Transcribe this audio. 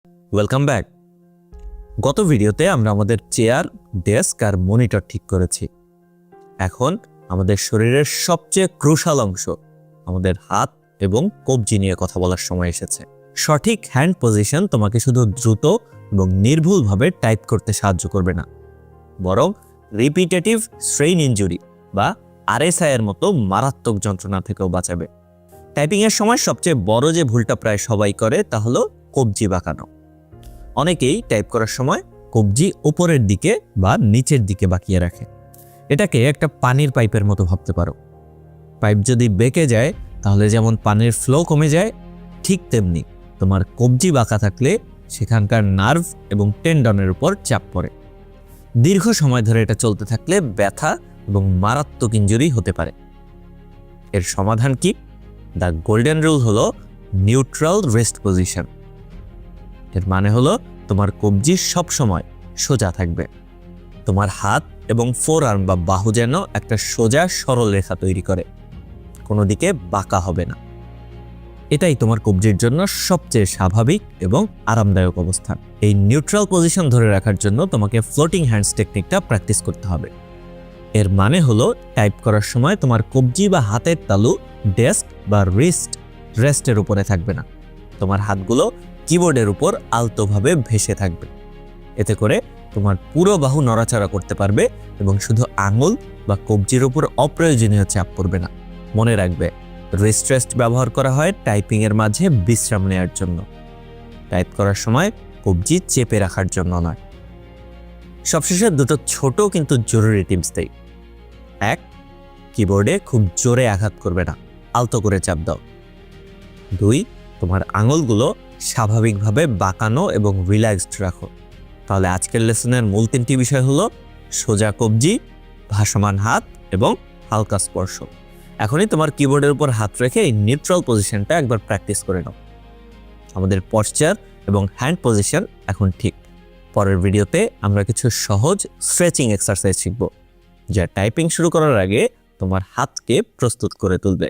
Welcome back. গত ভিডিওতে আমরা আমাদের চেয়ার, ডেস্ক আর মনিটর ঠিক করেছি। এখন আমাদের শরীরের সবচেয়ে ক্রুশাল অংশ আমাদের হাত এবং কবজি নিয়ে কথা বলার সময় এসেছে। সঠিক হ্যান্ড পজিশন তোমাকে শুধু দ্রুত এবং নির্ভুলভাবে টাইপ করতে সাহায্য করবে না, বরং রিপিটেটিভ স্ট্রেইন ইনজুরি বা আরএসআই এর মতো মারাত্মক যন্ত্রণা থেকেও বাঁচাবে। টাইপিংয়ের সময় সবচেয়ে বড় যে ভুলটা প্রায় সবাই করে তা হলো কবজি বাঁকানো। অনেকেই টাইপ করার সময় কবজি উপরের দিকে বা নিচের দিকে বাঁকিয়ে রাখে। এটাকে একটা পানির পাইপের মতো ভাবতে পারো। পাইপ যদি বেঁকে যায় তাহলে যেমন পানির ফ্লো কমে যায়, ঠিক তেমনি তোমার কবজি বাঁকা থাকলে সেখানকার নার্ভ এবং টেন্ডনের উপর চাপ পড়ে। দীর্ঘ সময় ধরে এটা চলতে থাকলে ব্যথা এবং মারাত্মক ইনজুরি হতে পারে। এর সমাধান কি? দ্য গোল্ডেন রুল হলো নিউট্রাল রেস্ট পজিশন। এর মানে হলো তোমার কবজি সব সময় সোজা থাকবে। তোমার হাত এবং ফোর আর্ম বা বাহু যেন একটা সোজা সরল রেখা তৈরি করে, কোনো দিকে বাঁকা হবে না। এটাই তোমার কবজির জন্য সবচেয়ে স্বাভাবিক এবং আরামদায়ক অবস্থান। এই নিউট্রাল পজিশন ধরে রাখার জন্য তোমাকে ফ্লোটিং হ্যান্ডস টেকনিকটা প্র্যাকটিস করতে হবে। এর মানে হলো টাইপ করার সময় তোমার কবজি বা হাতের তালু ডেস্ক বা রেস্টের উপরে থাকবে না। তোমার হাতগুলো কিবোর্ডের উপর আলতোভাবে ভেসে থাকবে। এতে করে তোমার পুরো বাহু নড়াচড়া করতে পারবে এবং শুধু আঙুল বা কবজির উপর অপ্রয়োজনীয় চাপ পড়বে না। মনে রাখবে, রেস্ট ব্যবহার করা হয় টাইপিংয়ের মাঝে বিশ্রাম নেওয়ার জন্য, টাইপ করার সময় কবজি চেপে রাখার জন্য নয়। সবশেষে দুটো ছোট কিন্তু জরুরি টিপস দেই। 1, কিবোর্ডে খুব জোরে আঘাত করবে না, আলতো করে চাপ দাও। 2, তোমার আঙুলগুলো স্বাভাবিকভাবে বাঁকানো এবং রিল্যাক্সড রাখো। তাহলে আজকের লেসনের মূল 3টি বিষয় হলো সোজা কবজি, ভাসমান হাত এবং হালকা স্পর্শ। এখনই তোমার কিবোর্ডের উপর হাত রেখে এই নিউট্রাল পজিশনটা একবার প্র্যাকটিস করে নাও। আমাদের পশ্চার এবং হ্যান্ড পজিশন এখন ঠিক। পরের ভিডিওতে আমরা কিছু সহজ স্ট্রেচিং এক্সারসাইজ শিখব, যা টাইপিং শুরু করার আগে তোমার হাতকে প্রস্তুত করে তুলবে।